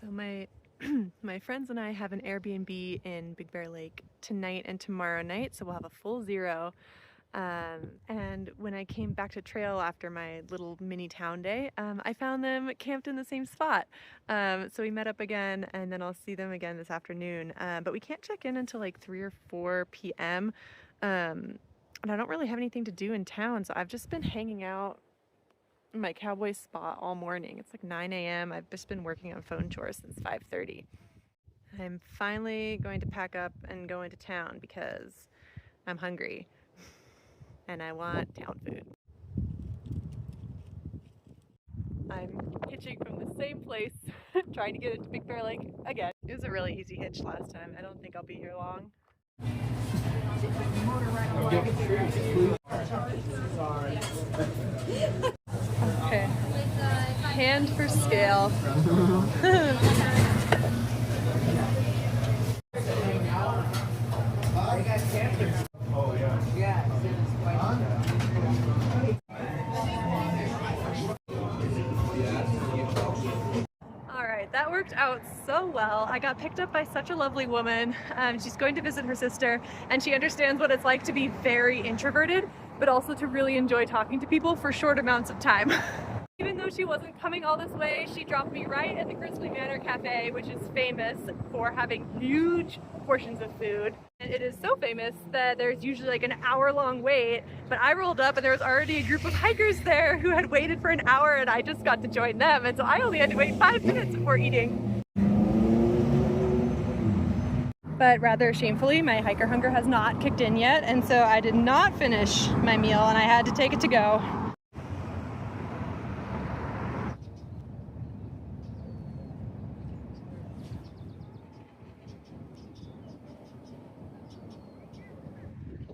So my my friends and I have an Airbnb in Big Bear Lake tonight and tomorrow night, so we'll have a full zero. And when I came back to trail after my little mini town day, I found them camped in the same spot. So we met up again, and then I'll see them again this afternoon. But we can't check in until like 3 or 4 p.m. And I don't really have anything to do in town, so I've just been hanging out in my cowboy spot all morning. It's like 9 a.m. I've just been working on phone chores since 5:30. I'm finally going to pack up and go into town because I'm hungry and I want town food. I'm hitching from the same place, trying to get into Big Bear Lake again. It was a really easy hitch last time. I don't think I'll be here long. Okay, hand for scale. Alright, that worked out so well. I got picked up by such a lovely woman. She's going to visit her sister, and she understands what it's like to be very introverted, but also to really enjoy talking to people for short amounts of time. Even though she wasn't coming all this way, she dropped me right at the Grizzly Manor Cafe, which is famous for having huge portions of food. And it is so famous that there's usually like an hour-long wait, but I rolled up and there was already a group of hikers there who had waited for an hour, and I just got to join them, and so I only had to wait 5 minutes before eating. But rather shamefully, my hiker hunger has not kicked in yet, and so I did not finish my meal and I had to take it to go.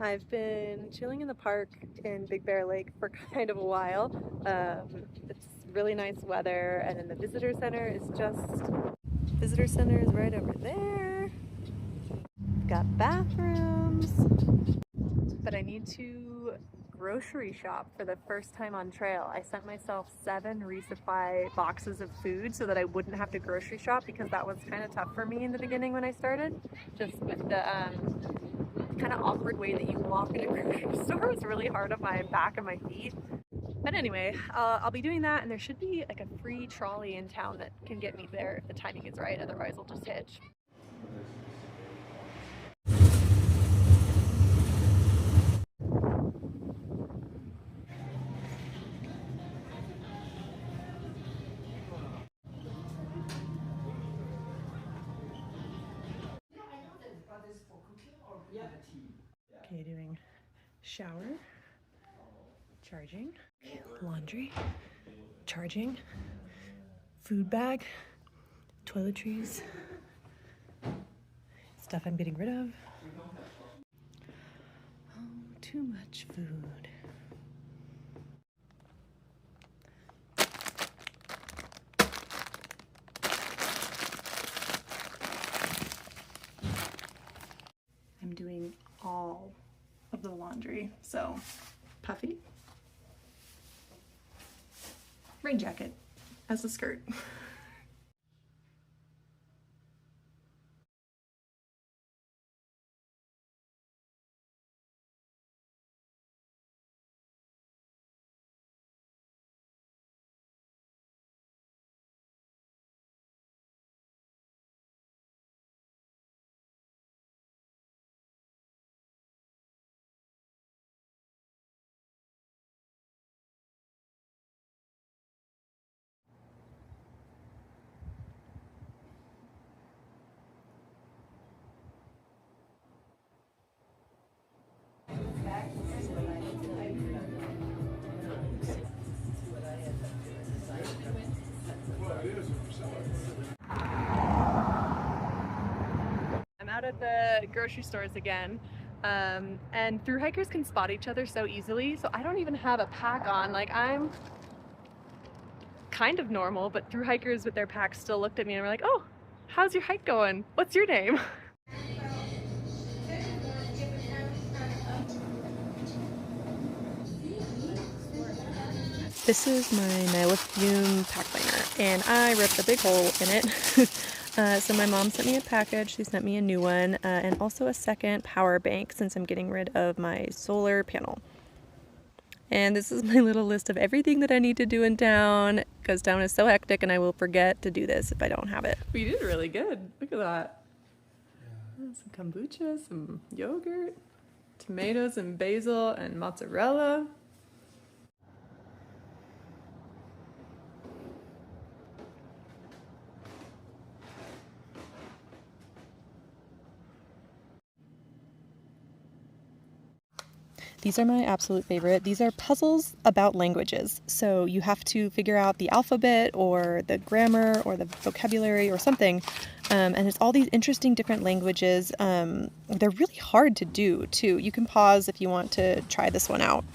I've been chilling in the park in Big Bear Lake for kind of a while. It's really nice weather, and then the visitor center is right over there. Got bathrooms, but I need to grocery shop for the first time on trail. I sent myself 7 resupply boxes of food so that I wouldn't have to grocery shop, because that was kind of tough for me in the beginning when I started, just with the kind of awkward way that you walk in a grocery store. It's really hard on my back and my feet. But anyway, I'll be doing that, and there should be like a free trolley in town that can get me there if the timing is right, otherwise I'll just hitch. Okay, doing shower, charging, laundry, charging, food bag, toiletries, stuff I'm getting rid of. Oh, too much food. I'm doing all of the laundry, so puffy, rain jacket as a skirt. I'm out at the grocery stores again, and thru hikers can spot each other so easily, so I don't even have a pack on. Like, I'm kind of normal, but thru hikers with their packs still looked at me and were like, "Oh, how's your hike going? What's your name?" This is my Nyla Fume pack liner, and I ripped a big hole in it. So my mom sent me a package. She sent me a new one, and also a second power bank since I'm getting rid of my solar panel. And this is my little list of everything that I need to do in town, because town is so hectic and I will forget to do this if I don't have it. We did really good. Look at that. Yeah. Some kombucha, some yogurt, tomatoes and basil and mozzarella. These are my absolute favorite. These are puzzles about languages. So you have to figure out the alphabet or the grammar or the vocabulary or something. And it's all these interesting different languages. They're really hard to do too. You can pause if you want to try this one out.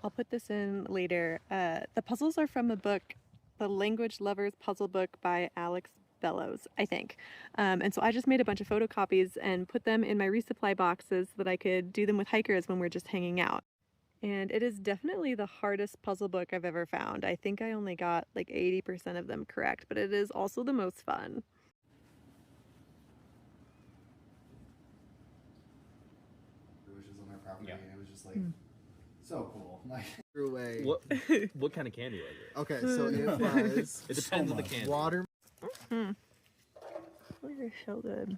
I'll put this in later. The puzzles are from the book, The Language Lover's Puzzle Book by Alex Bellows, I think. And so I just made a bunch of photocopies and put them in my resupply boxes so that I could do them with hikers when we're just hanging out. And it is definitely the hardest puzzle book I've ever found. I think I only got like 80% of them correct, but it is also the most fun. It was just on our property, and it was just like so cool. Like Threw away. What kind of candy was it? Okay, so it was. It depends on the candy. Water. You're so good.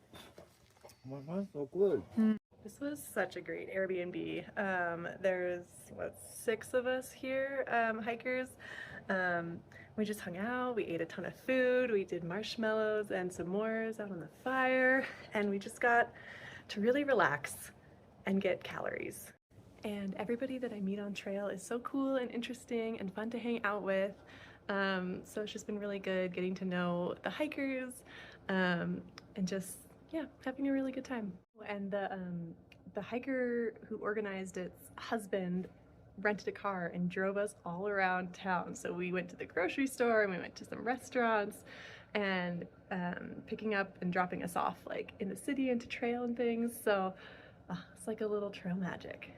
Oh my God, so good. This was such a great Airbnb. There's, what, 6 of us here, hikers. We just hung out, we ate a ton of food, we did marshmallows and s'mores out on the fire, and we just got to really relax and get calories. And everybody that I meet on trail is so cool and interesting and fun to hang out with. So it's just been really good getting to know the hikers and just, yeah, having a really good time. And the hiker who organized its husband rented a car and drove us all around town. So we went to the grocery store and we went to some restaurants and picking up and dropping us off like in the city and to trail and things. So it's like a little trail magic.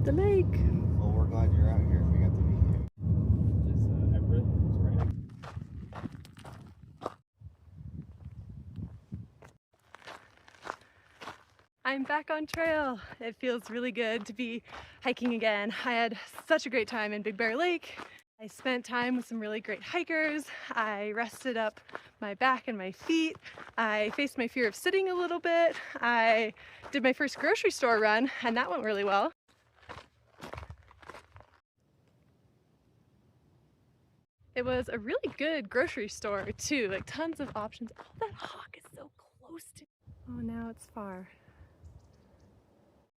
The lake. well, we're glad you're out here. We got to meet you. I'm back on trail. It feels really good to be hiking again. I had such a great time in Big Bear Lake. I spent time with some really great hikers. I rested up my back and my feet. I faced my fear of sitting a little bit. I did my first grocery store run and that went really well. It was a really good grocery store too, like tons of options. Oh, that hawk is so close to me. Oh, now it's far.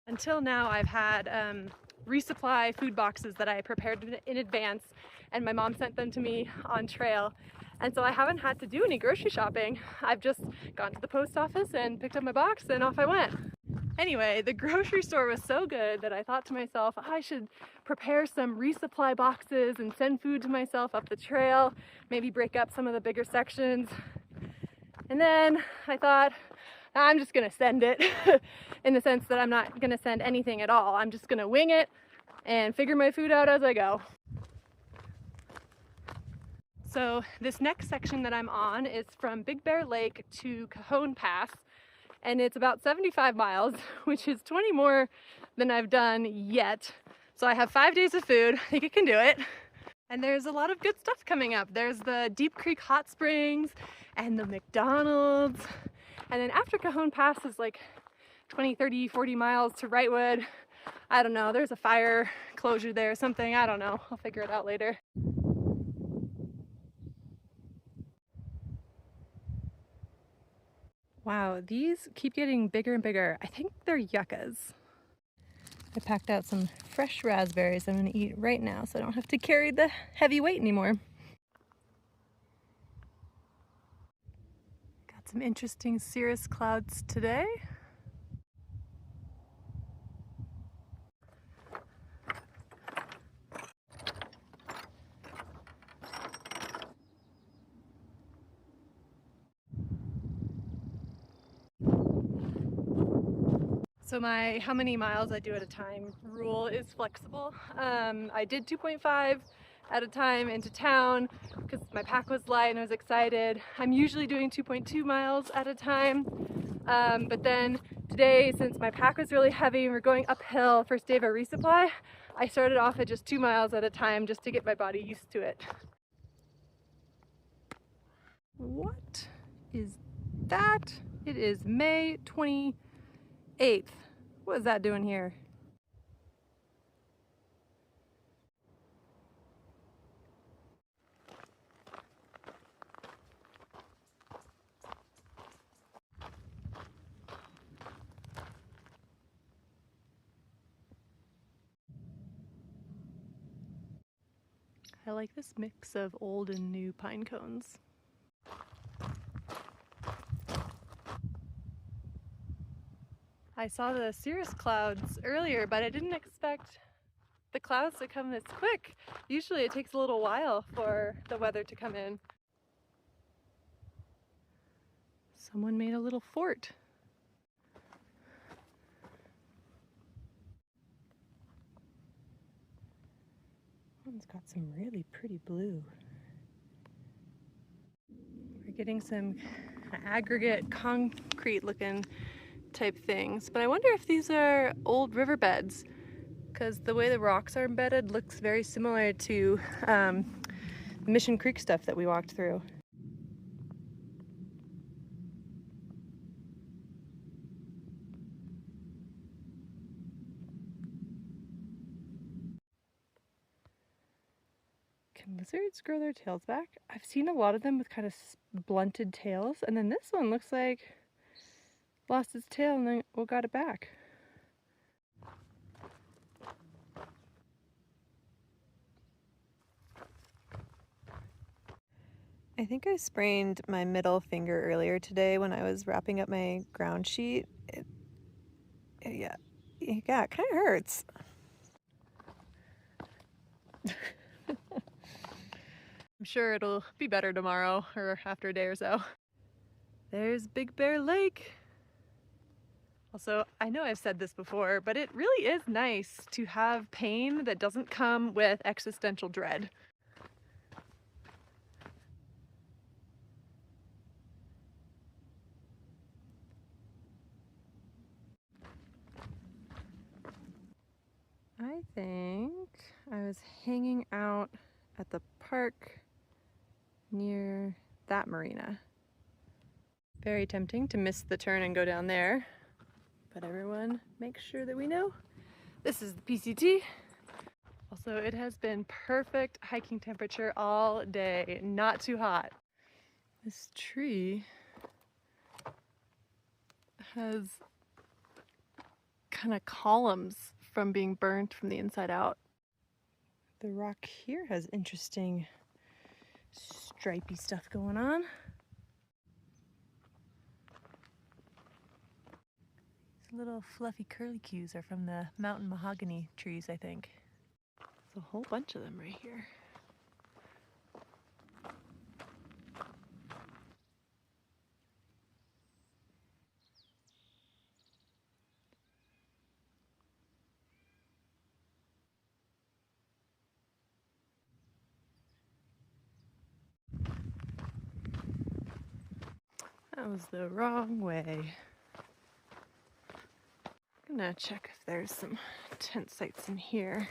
Until now, I've had resupply food boxes that I prepared in advance, and my mom sent them to me on trail. And so I haven't had to do any grocery shopping. I've just gone to the post office and picked up my box and off I went. Anyway, the grocery store was so good that I thought to myself, I should prepare some resupply boxes and send food to myself up the trail, maybe break up some of the bigger sections. And then I thought, I'm just gonna send it in the sense that I'm not gonna send anything at all. I'm just gonna wing it and figure my food out as I go. So this next section that I'm on is from Big Bear Lake to Cajon Pass, and it's about 75 miles, which is 20 more than I've done yet. So I have 5 days of food. I think I can do it. And there's a lot of good stuff coming up. There's the Deep Creek Hot Springs and the McDonald's. And then after Cajon Pass is like 20, 30, 40 miles to Wrightwood. I don't know, there's a fire closure there or something. I don't know, I'll figure it out later. Wow, these keep getting bigger and bigger. I think they're yuccas. I packed out some fresh raspberries I'm gonna eat right now so I don't have to carry the heavy weight anymore. Got some interesting cirrus clouds today. So my how many miles I do at a time rule is flexible. I did 2.5 at a time into town because my pack was light and I was excited. I'm usually doing 2.2 miles at a time. But then today, since my pack was really heavy and we're going uphill, first day of a resupply, I started off at just 2 miles at a time just to get my body used to it. What is that? It is May 28th. What is that doing here? I like this mix of old and new pine cones. I saw the cirrus clouds earlier, but I didn't expect the clouds to come this quick. Usually it takes a little while for the weather to come in. Someone made a little fort. One's got some really pretty blue. We're getting some aggregate concrete looking type things, but I wonder if these are old riverbeds, because the way the rocks are embedded looks very similar to Mission Creek stuff that we walked through. Can lizards grow their tails back? I've seen a lot of them with kind of blunted tails, and then this one looks like lost its tail and then got it back. I think I sprained my middle finger earlier today when I was wrapping up my ground sheet. Yeah, it kind of hurts. I'm sure it'll be better tomorrow or after a day or so. There's Big Bear Lake. Also, I know I've said this before, but it really is nice to have pain that doesn't come with existential dread. I think I was hanging out at the park near that marina. Very tempting to miss the turn and go down there, but everyone makes sure that we know this is the PCT. Also, it has been perfect hiking temperature all day, not too hot. This tree has kind of columns from being burnt from the inside out. The rock here has interesting stripy stuff going on. These little fluffy curlicues are from the mountain mahogany trees, I think. There's a whole bunch of them right here. That was the wrong way. I'm gonna check if there's some tent sites in here.